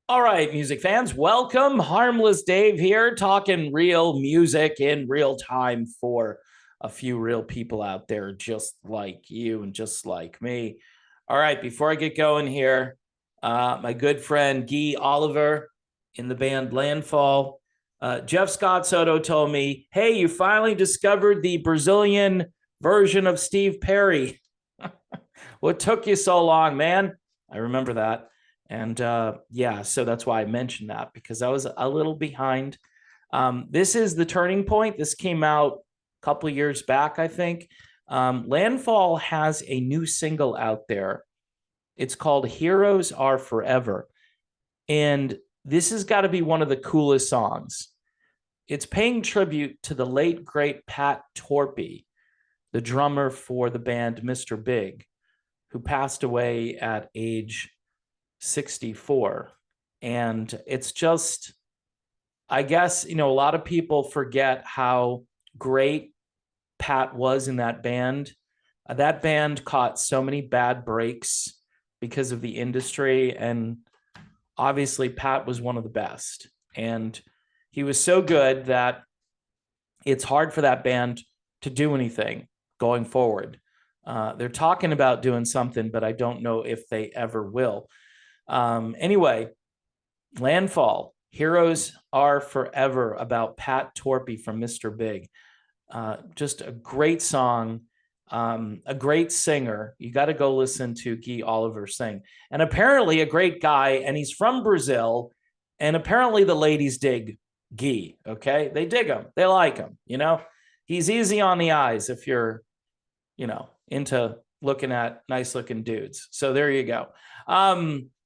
All right, music fans, welcome. Harmless Dave here, talking real music in real time for a few real people out there just like you and just like me. All right, before I get going here, my good friend Guy Oliver in the band Landfall. Jeff Scott Soto told me, hey, you finally discovered the Brazilian version of Steve Perry. What took you so long, man? I remember that. And yeah, so that's why I mentioned that because I was a little behind. This is the turning point. This came out a couple of years back, I think. Landfall has a new single out there. It's called Heroes Are Forever. And this has got to be one of the coolest songs. It's paying tribute to the late, great Pat Torpy, the drummer for the band Mr. Big, who passed away at age 64. And it's just, I guess, a lot of people forget how great Pat was in that band. That band caught so many bad breaks because of the industry. And obviously, Pat was one of the best. And he was so good that it's hard for that band to do anything going forward. They're talking about doing something, but I don't know if they ever will. Anyway, Landfall, Heroes Are Forever, about Pat Torpy from Mr. Big. Just a great song, a great singer. You got to go listen to Guy Oliver sing. And apparently a great guy, and he's from Brazil, and apparently the ladies dig Guy, okay? They dig him. They like him, He's easy on the eyes if you're, into looking at nice looking dudes. So there you go.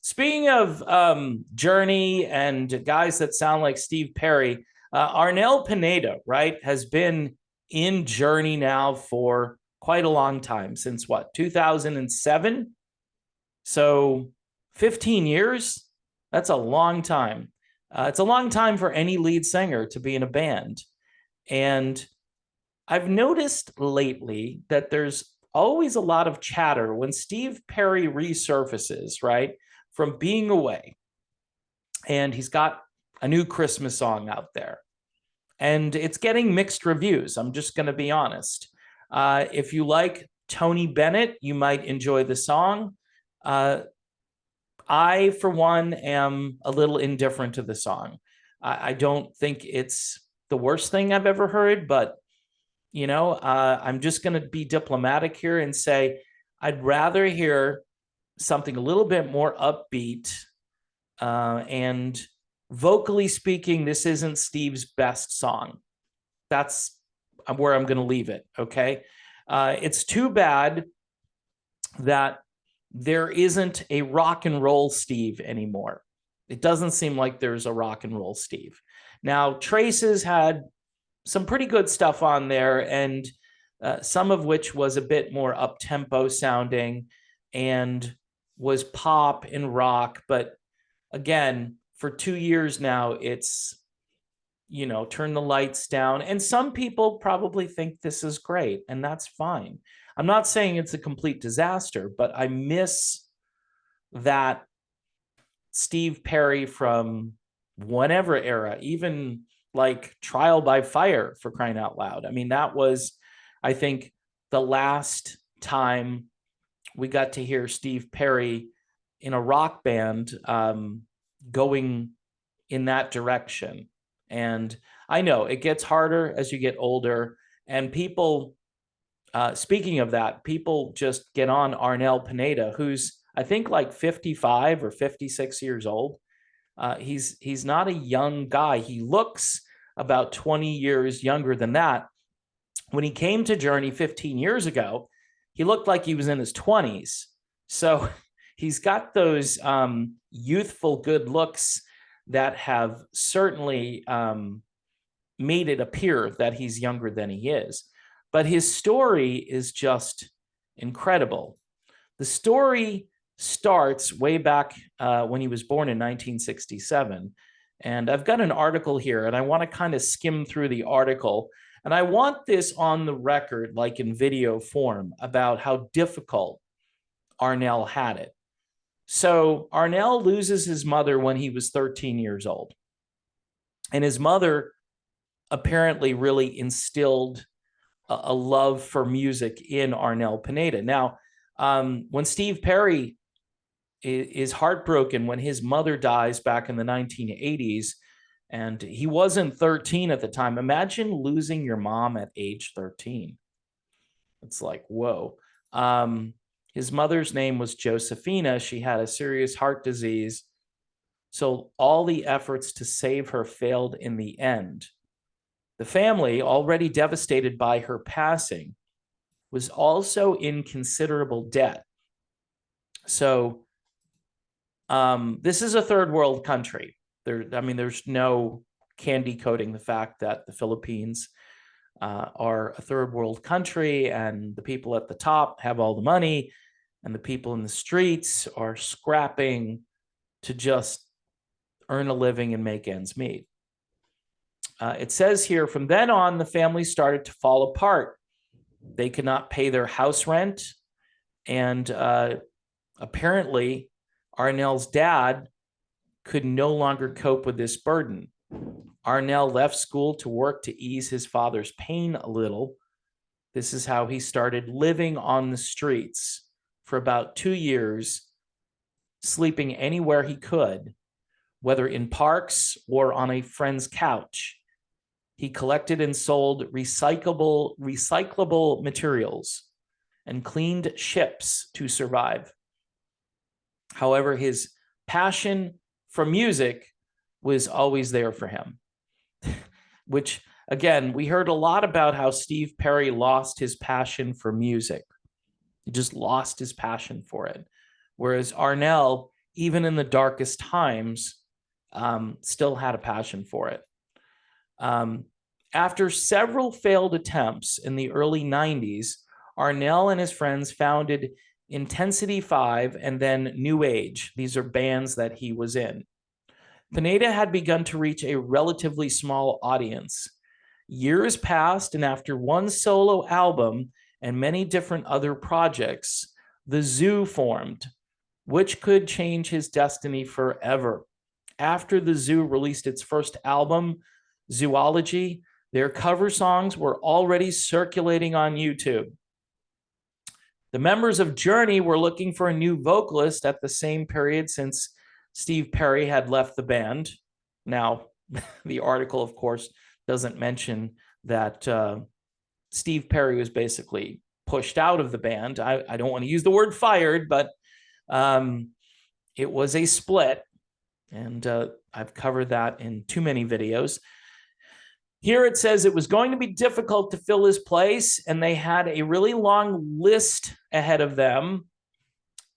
Speaking of Journey and guys that sound like Steve Perry, Arnel Pineda, right, has been in Journey now for quite a long time, since what, 2007? So 15 years? That's a long time. It's a long time for any lead singer to be in a band. And I've noticed lately that there's always a lot of chatter when Steve Perry resurfaces, right, from being away. And he's got a new Christmas song out there. And it's getting mixed reviews. I'm just going to be honest. If you like Tony Bennett, you might enjoy the song. I, for one, am a little indifferent to the song. I don't think it's the worst thing I've ever heard, but, I'm just going to be diplomatic here and say I'd rather hear something a little bit more upbeat. And vocally speaking, this isn't Steve's best song. That's where I'm going to leave it, okay? It's too bad that there isn't a rock and roll Steve anymore. It doesn't seem like there's a rock and roll Steve. Now, Traces had some pretty good stuff on there, and some of which was a bit more up-tempo sounding and was pop and rock. But again, for 2 years now, it's, turn the lights down. And some people probably think this is great, and that's fine. I'm not saying it's a complete disaster, but I miss that Steve Perry from whatever era, even like Trial by Fire, for crying out loud. I mean, that was, I think, the last time we got to hear Steve Perry in a rock band going in that direction. And I know it gets harder as you get older, and people, speaking of that, people just get on Arnel Pineda, who's, I think, like 55 or 56 years old. He's not a young guy. He looks about 20 years younger than that. When he came to Journey 15 years ago, he looked like he was in his 20s. So he's got those youthful good looks that have certainly made it appear that he's younger than he is. But his story is just incredible. The story starts way back when he was born in 1967. And I've got an article here, and I want to kind of skim through the article. And I want this on the record, like in video form, about how difficult Arnel had it. So Arnel loses his mother when he was 13 years old. And his mother apparently really instilled a love for music in Arnel Pineda. Now, when Steve Perry is heartbroken when his mother dies back in the 1980s, and he wasn't 13 at the time. Imagine losing your mom at age 13. It's like, whoa. His mother's name was Josephina. She had a serious heart disease. So all the efforts to save her failed in the end. The family, already devastated by her passing, was also in considerable debt. So this is a third world country. There's no candy coating the fact that the Philippines are a third world country, and the people at the top have all the money, and the people in the streets are scrapping to just earn a living and make ends meet. It says here, from then on, the family started to fall apart. They could not pay their house rent, and apparently Arnel's dad could no longer cope with this burden. Arnel left school to work to ease his father's pain a little. This is how he started living on the streets for about 2 years, sleeping anywhere he could, whether in parks or on a friend's couch. He collected and sold recyclable materials and cleaned ships to survive. However, his passion for music was always there for him, which, again, we heard a lot about how Steve Perry lost his passion for music. He just lost his passion for it. Whereas Arnel, even in the darkest times, still had a passion for it. After several failed attempts in the early 90s, Arnel and his friends founded Intensity 5 and then New Age. These are bands that he was in. Pineda had begun to reach a relatively small audience. Years passed, and after one solo album and many different other projects, the Zoo formed, which could change his destiny forever. After the Zoo released its first album, Zoology, their cover songs were already circulating on YouTube. The members of Journey were looking for a new vocalist at the same period, since Steve Perry had left the band. Now, the article, of course, doesn't mention that Steve Perry was basically pushed out of the band. I don't want to use the word fired, but it was a split, and I've covered that in too many videos. Here it says it was going to be difficult to fill his place, and they had a really long list ahead of them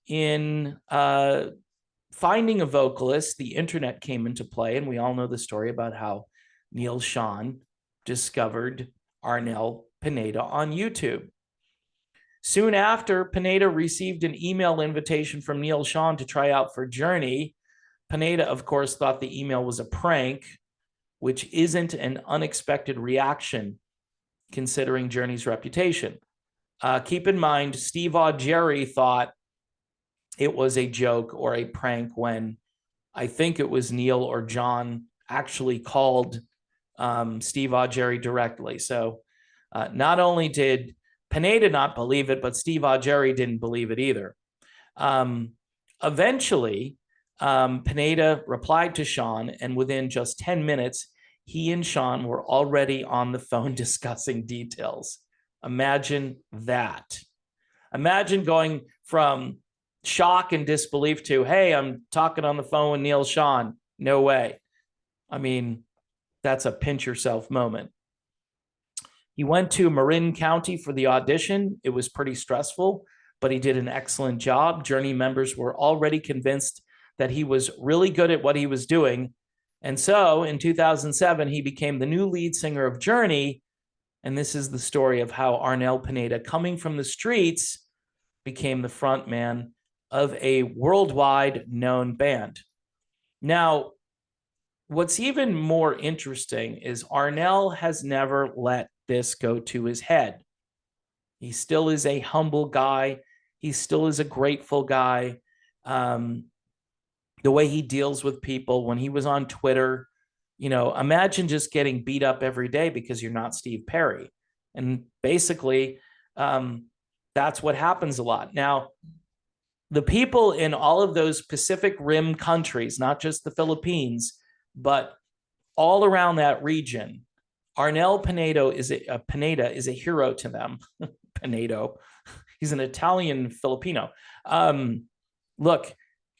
in finding a vocalist. The internet came into play, and we all know the story about how Neal Schon discovered Arnel Pineda on YouTube. Soon after, Pineda received an email invitation from Neal Schon to try out for Journey. Pineda, of course, thought the email was a prank, which isn't an unexpected reaction considering Journey's reputation. Keep in mind, Steve Augeri thought it was a joke or a prank when I think it was Neal or John actually called Steve Augeri directly. So not only did Pineda not believe it, but Steve Augeri didn't believe it either. Eventually, Pineda replied to Schon, and within just 10 minutes, he and Schon were already on the phone discussing details. Imagine that. Imagine going from shock and disbelief to, hey, I'm talking on the phone with Neal Schon. No way. I mean, that's a pinch yourself moment. He went to Marin County for the audition. It was pretty stressful, but he did an excellent job. Journey members were already convinced that he was really good at what he was doing. And so in 2007, he became the new lead singer of Journey. And this is the story of how Arnel Pineda, coming from the streets, became the front man of a worldwide known band. Now, what's even more interesting is Arnel has never let this go to his head. He still is a humble guy. He still is a grateful guy. Um, the way he deals with people when he was on Twitter, imagine just getting beat up every day because you're not Steve Perry. And basically, that's what happens a lot. Now, the people in all of those Pacific Rim countries, not just the Philippines, but all around that region, Arnel Pineda is a hero to them. Pinedo. He's an Italian Filipino. Look,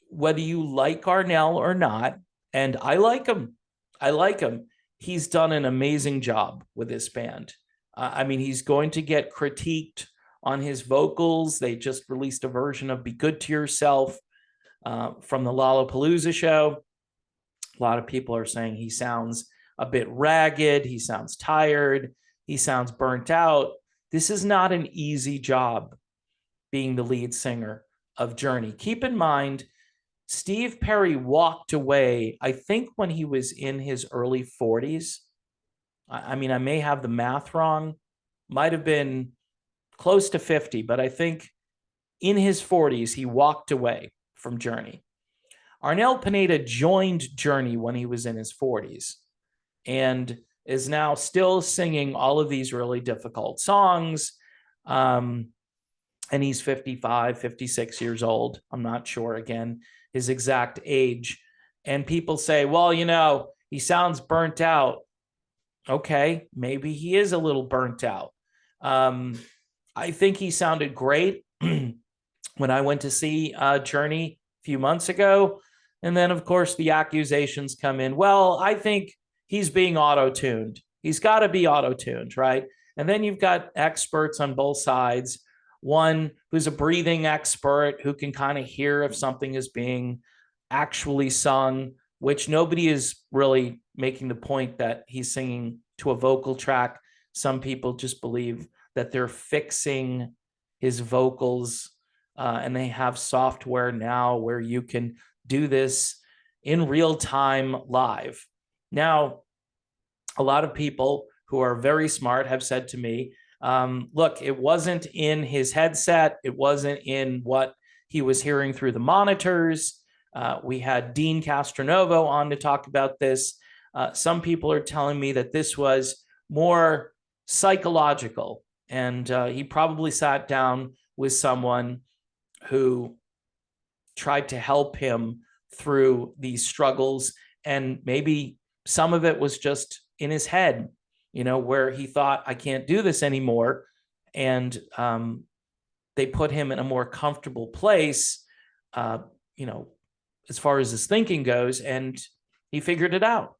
whether you like Arnel or not, and I like him, he's done an amazing job with this band. I mean, he's going to get critiqued on his vocals. They just released a version of Be Good to Yourself from the Lollapalooza show. A lot of people are saying he sounds a bit ragged. He sounds tired. He sounds burnt out. This is not an easy job being the lead singer of Journey. Keep in mind, Steve Perry walked away, I think, when he was in his early 40s. I mean, I may have the math wrong. Might have been close to 50, but I think in his 40s, he walked away from Journey. Arnel Pineda joined Journey when he was in his 40s and is now still singing all of these really difficult songs. And he's 55, 56 years old. I'm not sure, again, his exact age. And people say, well, he sounds burnt out. Okay, maybe he is a little burnt out. I think he sounded great when I went to see Journey a few months ago. And then, of course, the accusations come in. Well, I think he's being auto-tuned. He's got to be auto-tuned, right? And then you've got experts on both sides. One who's a breathing expert who can kind of hear if something is being actually sung, which nobody is really making the point that he's singing to a vocal track. Some people just believe that they're fixing his vocals, and they have software now where you can do this in real time live. Now, a lot of people who are very smart have said to me, look, it wasn't in his headset. It wasn't in what he was hearing through the monitors. We had Dean Castronovo on to talk about this. Some people are telling me that this was more psychological, and he probably sat down with someone who tried to help him through these struggles, and maybe some of it was just in his head, where he thought, I can't do this anymore. And they put him in a more comfortable place, as far as his thinking goes, and he figured it out.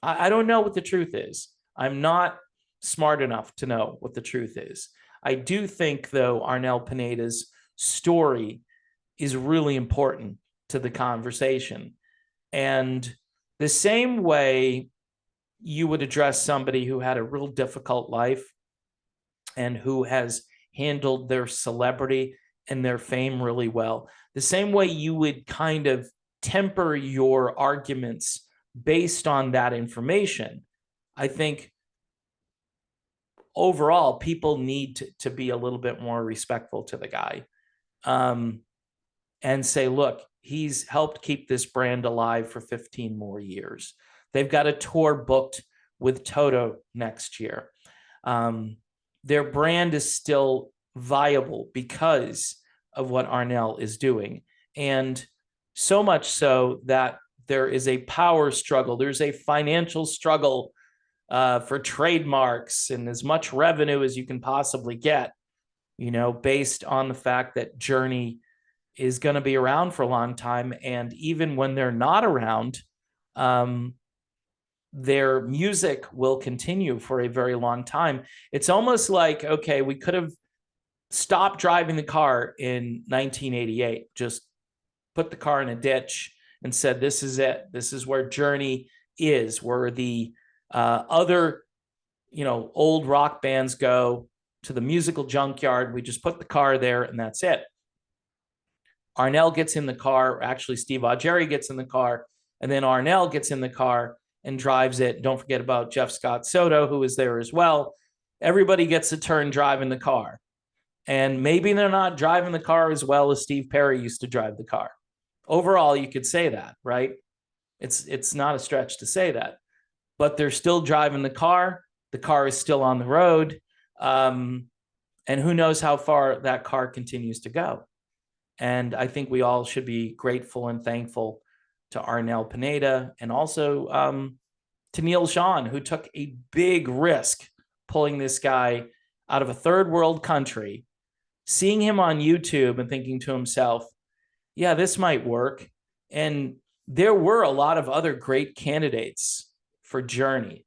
I don't know what the truth is. I'm not smart enough to know what the truth is. I do think, though, Arnel Pineda's story is really important to the conversation. And the same way you would address somebody who had a real difficult life and who has handled their celebrity and their fame really well, the same way you would kind of temper your arguments based on that information. I think overall, people need to be a little bit more respectful to the guy, and say, look, he's helped keep this brand alive for 15 more years. They've got a tour booked with Toto next year. Their brand is still viable because of what Arnel is doing. And so much so that there is a power struggle. There's a financial struggle for trademarks and as much revenue as you can possibly get, based on the fact that Journey is going to be around for a long time. And even when they're not around, their music will continue for a very long time. It's almost like, okay, we could have stopped driving the car in 1988, just put the car in a ditch and said, this is it. This is where Journey is, where the other, old rock bands go to the musical junkyard. We just put the car there and that's it. Arnel gets in the car, actually Steve Augeri gets in the car, and then Arnel gets in the car and drives it. Don't forget about Jeff Scott Soto, who is there as well. Everybody gets a turn driving the car. And maybe they're not driving the car as well as Steve Perry used to drive the car. Overall, you could say that, right? It's not a stretch to say that, but they're still driving the car. The car is still on the road. And who knows how far that car continues to go. And I think we all should be grateful and thankful to Arnel Pineda and also to Neal Schon, who took a big risk pulling this guy out of a third world country, seeing him on YouTube and thinking to himself, yeah, this might work. And there were a lot of other great candidates for Journey.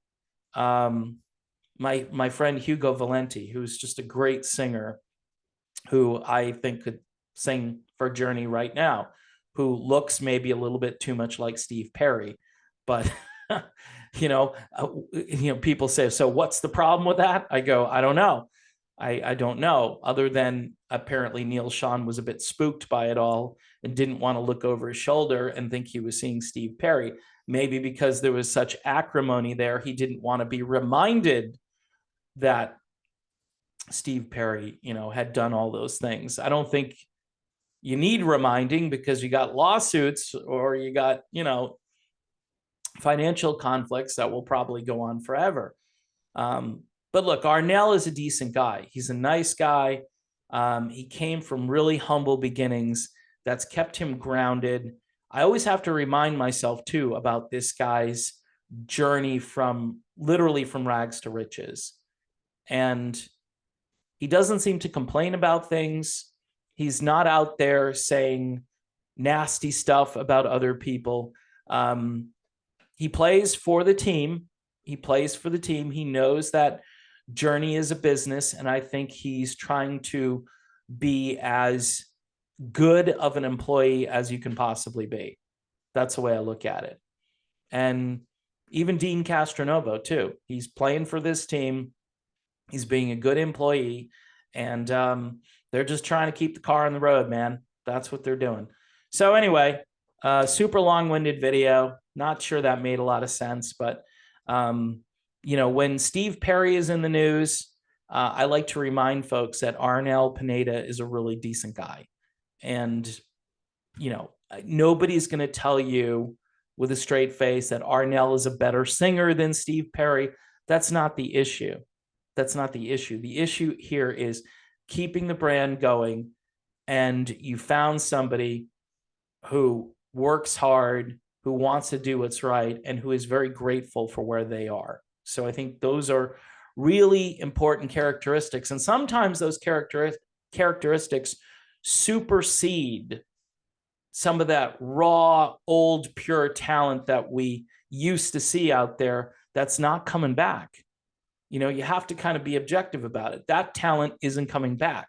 My friend Hugo Valenti, who's just a great singer, who I think could sing for Journey right now, who looks maybe a little bit too much like Steve Perry, but people say, so what's the problem with that? I go, I don't know. I don't know, other than apparently Neal Schon was a bit spooked by it all and didn't want to look over his shoulder and think he was seeing Steve Perry. Maybe because there was such acrimony there, he didn't want to be reminded that Steve Perry, had done all those things. I don't think you need reminding because you got lawsuits or you got, financial conflicts that will probably go on forever. But look, Arnel is a decent guy. He's a nice guy. He came from really humble beginnings. That's kept him grounded. I always have to remind myself too about this guy's journey from literally from rags to riches. And he doesn't seem to complain about things. He's not out there saying nasty stuff about other people. He plays for the team. He knows that Journey is a business, and I think he's trying to be as good of an employee as you can possibly be. That's the way I look at it. And even Dean Castronovo too. He's playing for this team. He's being a good employee, and they're just trying to keep the car on the road, man. That's what they're doing. So anyway, super long-winded video. Not sure that made a lot of sense, but when Steve Perry is in the news, I like to remind folks that Arnel Pineda is a really decent guy. And, nobody's going to tell you with a straight face that Arnel is a better singer than Steve Perry. That's not the issue. The issue here is keeping the brand going. And you found somebody who works hard, who wants to do what's right, and who is very grateful for where they are. So I think those are really important characteristics. And sometimes those characteristics supersede some of that raw, old, pure talent that we used to see out there that's not coming back. You have to kind of be objective about it. That talent isn't coming back.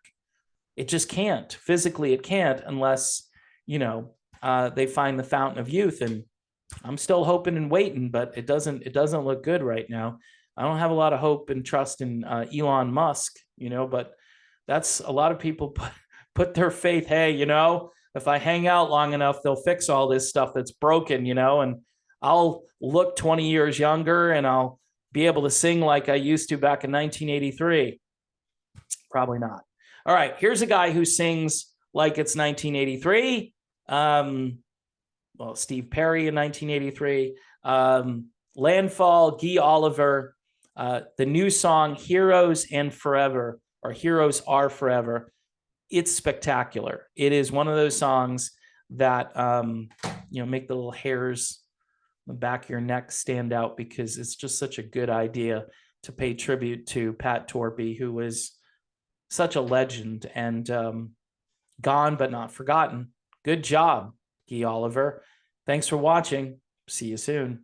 It just can't. Physically, it can't unless, they find the fountain of youth. And I'm still hoping and waiting, but it doesn't look good right now. I don't have a lot of hope and trust in Elon Musk, but that's a lot of people put their faith. Hey, if I hang out long enough, they'll fix all this stuff that's broken, and I'll look 20 years younger and I'll be able to sing like I used to back in 1983. Probably not. All right, here's a guy who sings like it's 1983. Steve Perry in 1983. Landfall, Guy Oliver, the new song Heroes and Forever, or Heroes Are Forever. It's spectacular. It is one of those songs that make the little hairs on the back of your neck stand out, because it's just such a good idea to pay tribute to Pat Torpy, who was such a legend and gone but not forgotten. Good job, Guy Oliver. Thanks for watching. See you soon.